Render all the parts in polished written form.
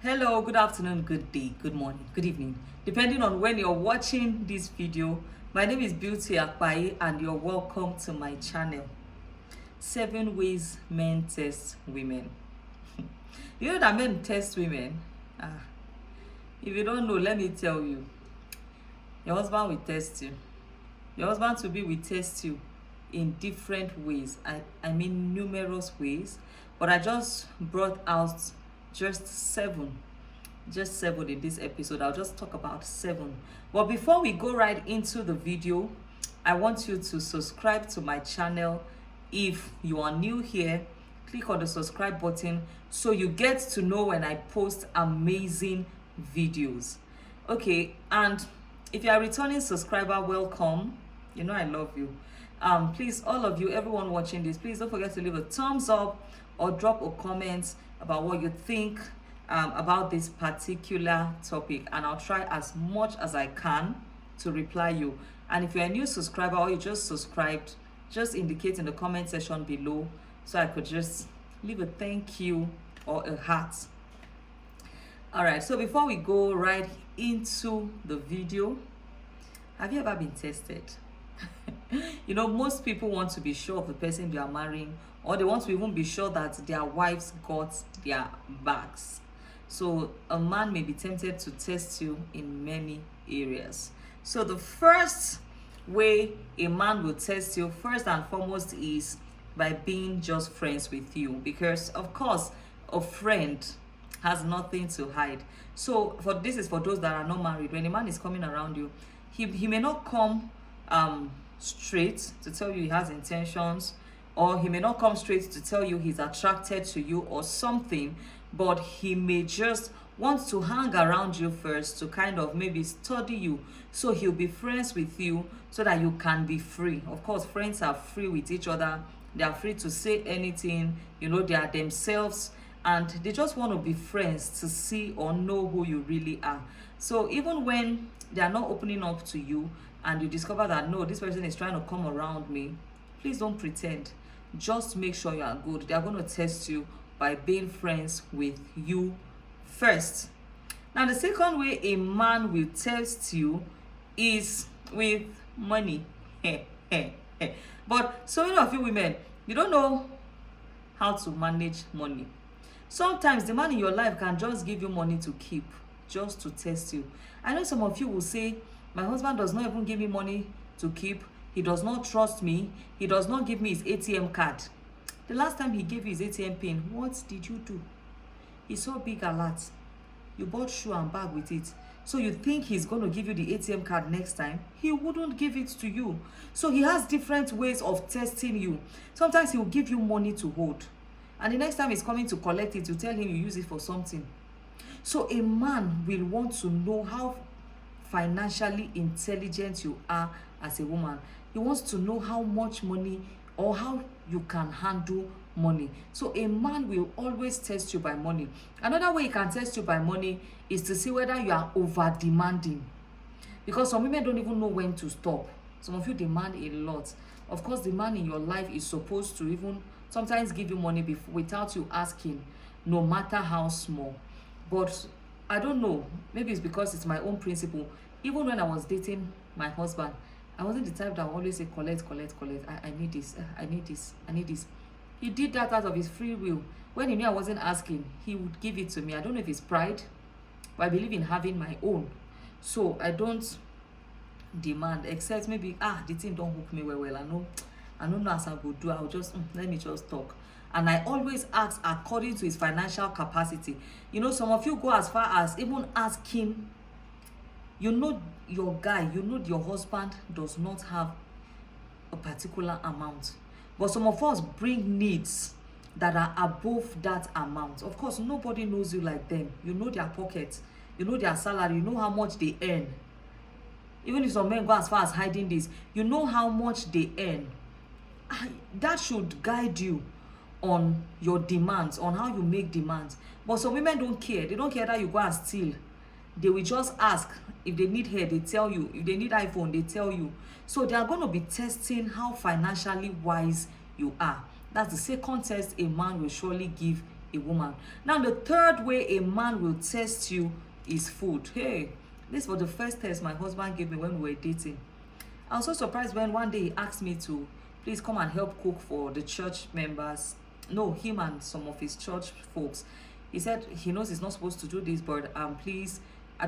Hello, good afternoon, good day, good morning, good evening, depending on when you're watching this video. My name is Beauty Akpai and you're welcome to my channel. 7 ways men test women. You know that men test women? If you don't know, let me tell you. Your husband will test you. Your husband to be will test you in different ways. I mean numerous ways. But I just brought out just seven in this episode. I'll just talk about 7. But before we go right into the video, I want you to subscribe to my channel. If you are new here, click on the subscribe button so you get to know when I post amazing videos. Okay, and if you are a returning subscriber, welcome. You know I love you. Please, all of you, everyone watching this, please don't forget to leave a thumbs up or drop a comment about what you think about this particular topic, and I'll try as much as I can to reply you. And if you're a new subscriber or you just subscribed, just indicate in the comment section below so I could just leave a thank you or a heart. All right, so before we go right into the video, have you ever been tested? You know, most people want to be sure of the person they are marrying, or they want to even be sure that their wives got their backs. So a man may be tempted to test you in many areas. So the first way a man will test you, first and foremost, is by being just friends with you, because of course a friend has nothing to hide. So this is for those that are not married. When a man is coming around you, he may not come straight to tell you he has intentions, or he may not come straight to tell you he's attracted to you or something, but he may just want to hang around you first to kind of maybe study you. So he'll be friends with you so that you can be free. Of course, friends are free with each other. They are free to say anything, you know, they are themselves, and they just want to be friends to see or know who you really are. So even when they are not opening up to you and you discover that, no, this person is trying to come around me, please don't pretend. Just make sure you are good. They are going to test you by being friends with you first. Now, the second way a man will test you is with money. But so many of you women, you don't know how to manage money. Sometimes the man in your life can just give you money to keep, just to test you. I know some of you will say, my husband does not even give me money to keep. He does not trust me. He does not give me his ATM card. The last time he gave you his ATM pin, what did you do? He saw big alert. You bought shoe and bag with it. So you think he's going to give you the ATM card next time? He wouldn't give it to you. So he has different ways of testing you. Sometimes he will give you money to hold, and the next time he's coming to collect it, you tell him you use it for something. So a man will want to know how financially intelligent you are as a woman. He wants to know how much money or how you can handle money. So a man will always test you by money. Another way he can test you by money is to see whether you are over demanding, because some women don't even know when to stop. Some of you demand a lot. Of course, the man in your life is supposed to even sometimes give you money without you asking, no matter how small. But I don't know, maybe it's because it's my own principle. Even when I was dating my husband, I wasn't the type that would always say, collect. I need this, I need this, I need this. He did that out of his free will. When he knew I wasn't asking, he would give it to me. I don't know if it's pride, but I believe in having my own. So I don't demand, except maybe, the thing don't hook me well. I don't know as I go do. I'll just, let me just talk. And I always ask according to his financial capacity. You know, some of you go as far as even asking, you know, your guy, you know, your husband does not have a particular amount. But some of us bring needs that are above that amount. Of course, nobody knows you like them. You know their pockets, you know their salary, you know how much they earn. Even if some men go as far as hiding this, you know how much they earn. That should guide you on your demands, on how you make demands. But some women don't care. They don't care that you go and steal. They will just ask. If they need hair, they tell you. If they need iPhone, they tell you. So they are going to be testing how financially wise you are. That's the second test a man will surely give a woman. Now, the third way a man will test you is food. Hey, this was the first test my husband gave me when we were dating. I was so surprised when one day he asked me to please come and help cook for the church members. No, him and some of his church folks. He said he knows he's not supposed to do this, but please,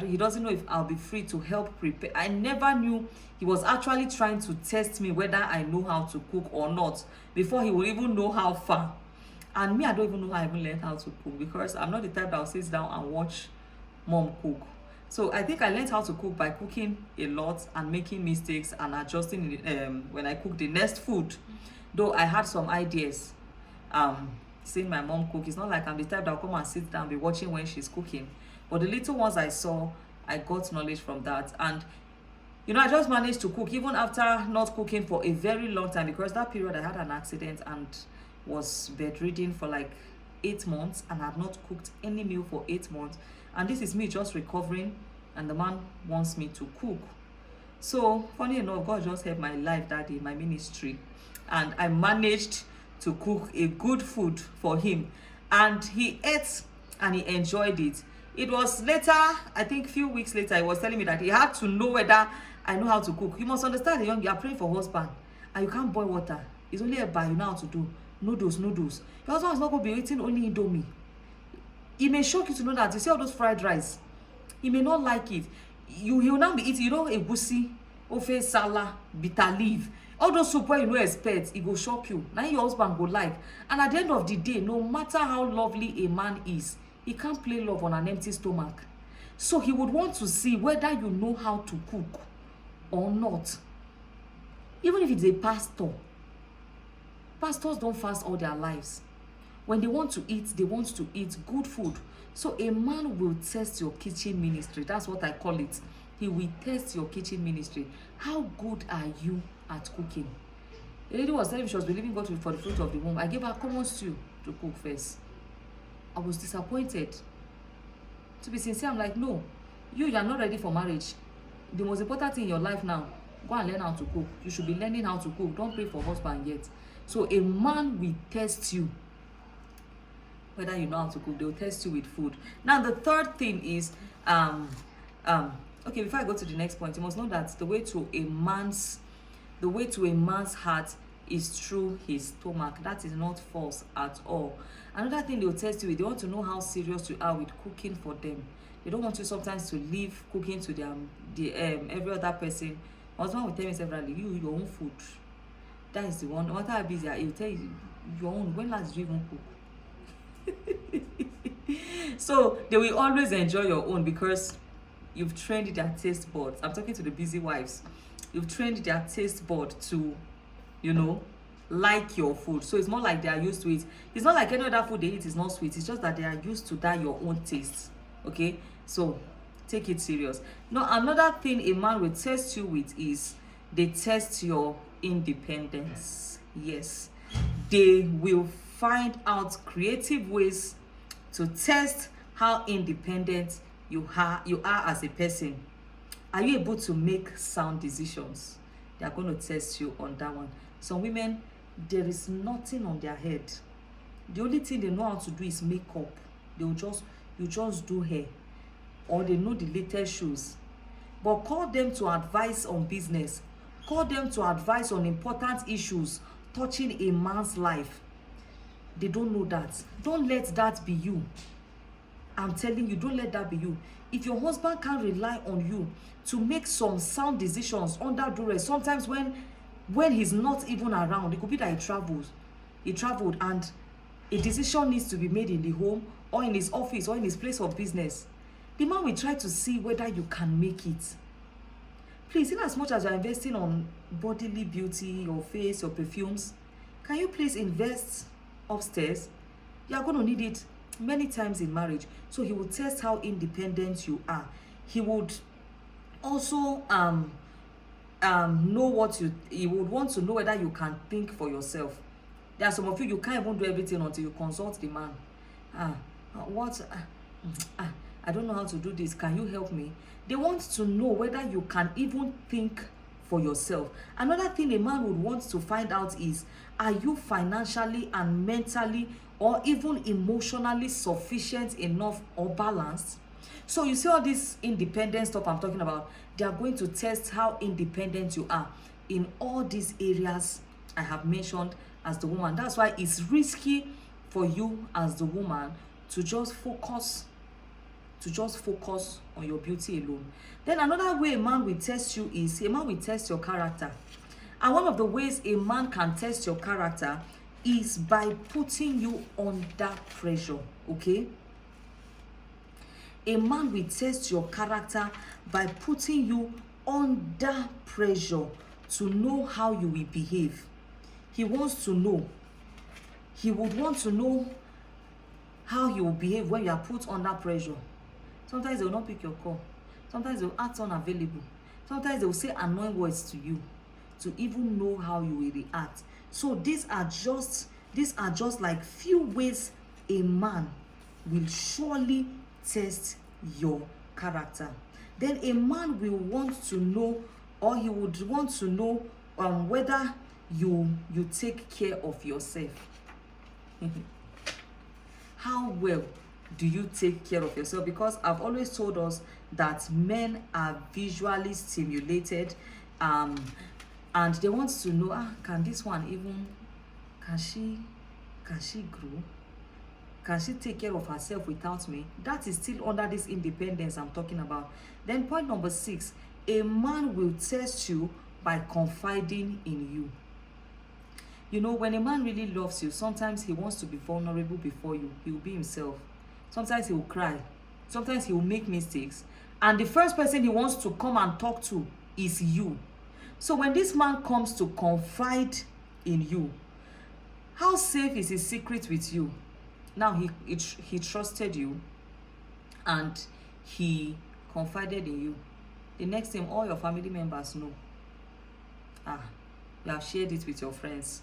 he doesn't know if I'll be free to help prepare. I never knew he was actually trying to test me whether I know how to cook or not before he would even know how far. And me, I don't even know how I even learned how to cook, because I'm not the type that will sit down and watch mom cook. So I think I learned how to cook by cooking a lot and making mistakes and adjusting when I cook the next food. Though I had some ideas seeing my mom cook. It's not like I'm the type that will come and sit down and be watching when she's cooking. But the little ones I saw, I got knowledge from that. And you know, I just managed to cook even after not cooking for a very long time, because that period I had an accident and was bedridden for like 8 months, and I have not cooked any meal for 8 months. And this is me just recovering, and the man wants me to cook. So funny enough, God just helped my life that day, my ministry, and I managed to cook a good food for him, and he ate and he enjoyed it. It was later, I think few weeks later, he was telling me that he had to know whether I know how to cook. You must understand, you are praying for husband and you can't boil water. It's only a bar you know how to do. Noodles. Your husband is not going to be eating only Indomie. It may shock you to know that. You see all those fried rice, he may not like it. He will not be eating, you know, egusi, ofe sala, bitter leaf, all those soup where you no expect, it go shock you. Now your husband go like. And at the end of the day, no matter how lovely a man is, he can't play love on an empty stomach. So he would want to see whether you know how to cook or not. Even if it's a pastor. Pastors don't fast all their lives. When they want to eat good food. So a man will test your kitchen ministry. That's what I call it. He will test your kitchen ministry. How good are you at cooking? The lady was telling me she was believing God for the fruit of the womb. I gave her common stew to cook first. I was disappointed. To be sincere, I'm like, no, you are not ready for marriage. The most important thing in your life now, go and learn how to cook. You should be learning how to cook. Don't pray for husband yet. So a man will test you whether you know how to cook. They will test you with food. Now the third thing is okay, before I go to the next point, you must know that the way to a man's heart is through his stomach. That is not false at all. Another thing they will test you with, they want to know how serious you are with cooking for them. They don't want you sometimes to leave cooking to every other person. My husband will tell me severally, your own food. That is the one. No matter how busy he will tell you, your own. When last did you even cook? So they will always enjoy your own because you've trained their taste buds. I'm talking to the busy wives. You've trained their taste bud to, you know, like your food. So it's more like they are used to it. It's not like any other food they eat is not sweet. It's just that they are used to that your own taste. Okay? So take it serious. Now, another thing a man will test you with is they test your independence. Yes. They will find out creative ways to test how independent you are as a person. Are you able to make sound decisions? They are going to test you on that one. Some women, there is nothing on their head. The only thing they know how to do is makeup. You just do hair, or they know the latest shoes. But call them to advise on business. Call them to advise on important issues touching a man's life. They don't know that. Don't let that be you. I'm telling you, don't let that be you. If your husband can't rely on you to make some sound decisions under duress, sometimes when he's not even around, it could be that he traveled and a decision needs to be made in the home or in his office or in his place of business, the man will try to see whether you can make it. Please, in as much as you're investing on bodily beauty, your face, your perfumes, can you please invest upstairs? You are going to need it many times in marriage. So he will test how independent you are. He would also he would want to know whether you can think for yourself. There are some of you can't even do everything until you consult the man. I don't know how to do this. Can you help me? They want to know whether you can even think for yourself. Another thing a man would want to find out is, are you financially and mentally or even emotionally sufficient enough or balanced? So you see all this independent stuff I'm talking about, they are going to test how independent you are in all these areas I have mentioned as the woman. That's why it's risky for you as the woman to just focus on your beauty alone. Then another way a man will test you is, a man will test your character. And one of the ways a man can test your character is by putting you under pressure, okay? A man will test your character by putting you under pressure to know how you will behave. He wants to know. He would want to know how you will behave when you are put under pressure. Sometimes they will not pick your call. Sometimes they will act unavailable. Sometimes they will say annoying words to you to even know how you will react. So these are just like few ways a man will surely test your character. Then a man will want to know, or he would want to know whether you take care of yourself. How well do you take care of yourself? Because I've always told us that men are visually stimulated, and they want to know, can this one even, can she grow? Can she take care of herself without me? That is still under this independence I'm talking about. Then point number 6, a man will test you by confiding in you. You know, when a man really loves you, sometimes he wants to be vulnerable before you. He will be himself. Sometimes he will cry. Sometimes he will make mistakes. And the first person he wants to come and talk to is you. So when this man comes to confide in you, how safe is his secret with you? Now he trusted you and he confided in you. The next thing, all your family members know. You have shared it with your friends.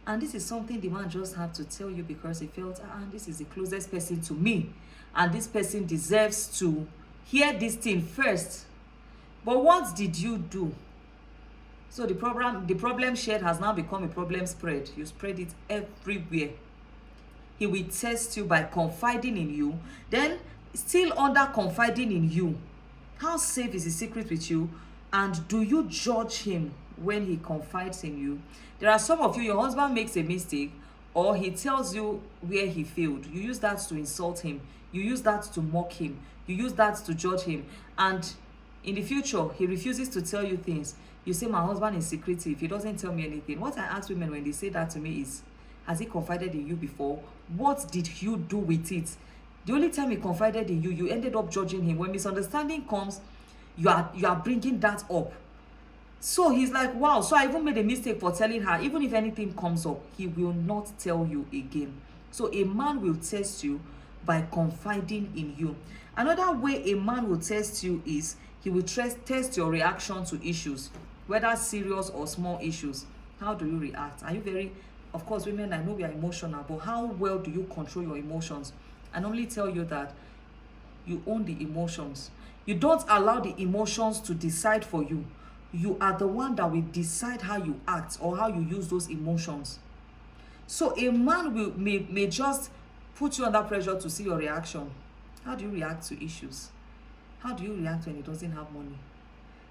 And this is something the man just had to tell you because he felt, this is the closest person to me. And this person deserves to hear this thing first. But what did you do? So the problem shared has now become a problem spread. You spread it everywhere. He will test you by confiding in you. Then, still under confiding in you, how safe is his secret with you? And do you judge him when he confides in you? There are some of you, your husband makes a mistake or he tells you where he failed. You use that to insult him. You use that to mock him. You use that to judge him. And in the future, he refuses to tell you things. You say, my husband is secretive. He doesn't tell me anything. What I ask women when they say that to me is, has he confided in you before? What did you do with it? The only time he confided in you, you ended up judging him. When misunderstanding comes, you are bringing that up. So he's like, wow, so I even made a mistake for telling her. Even if anything comes up, he will not tell you again. So a man will test you by confiding in you. Another way a man will test you is he will test your reaction to issues, whether serious or small issues. How do you react? Are you very, of course, women, I know we are emotional, but how well do you control your emotions? I normally tell you that you own the emotions. You don't allow the emotions to decide for you. You are the one that will decide how you act or how you use those emotions. So a man may just put you under pressure to see your reaction. How do you react to issues? How do you react when he doesn't have money?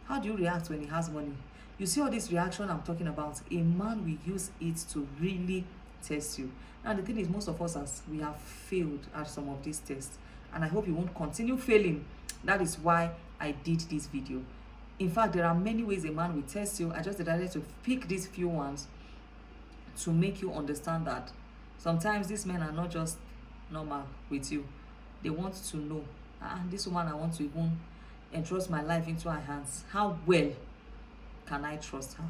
How do you react when he has money? You see all this reaction I'm talking about? A man will use it to really test you. And the thing is, most of us, we have failed at some of these tests. And I hope you won't continue failing. That is why I did this video. In fact, there are many ways a man will test you. I just decided to pick these few ones to make you understand that sometimes these men are not just normal with you. They want to know, this woman, I want to even entrust my life into her hands. How well can I trust her?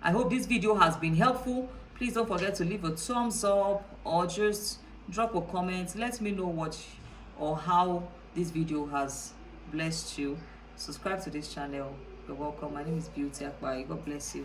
I hope this video has been helpful. Please don't forget to leave a thumbs up or just drop a comment. Let me know what or how this video has blessed you. Subscribe to this channel. You're welcome. My name is Beauty Akpai. God bless you.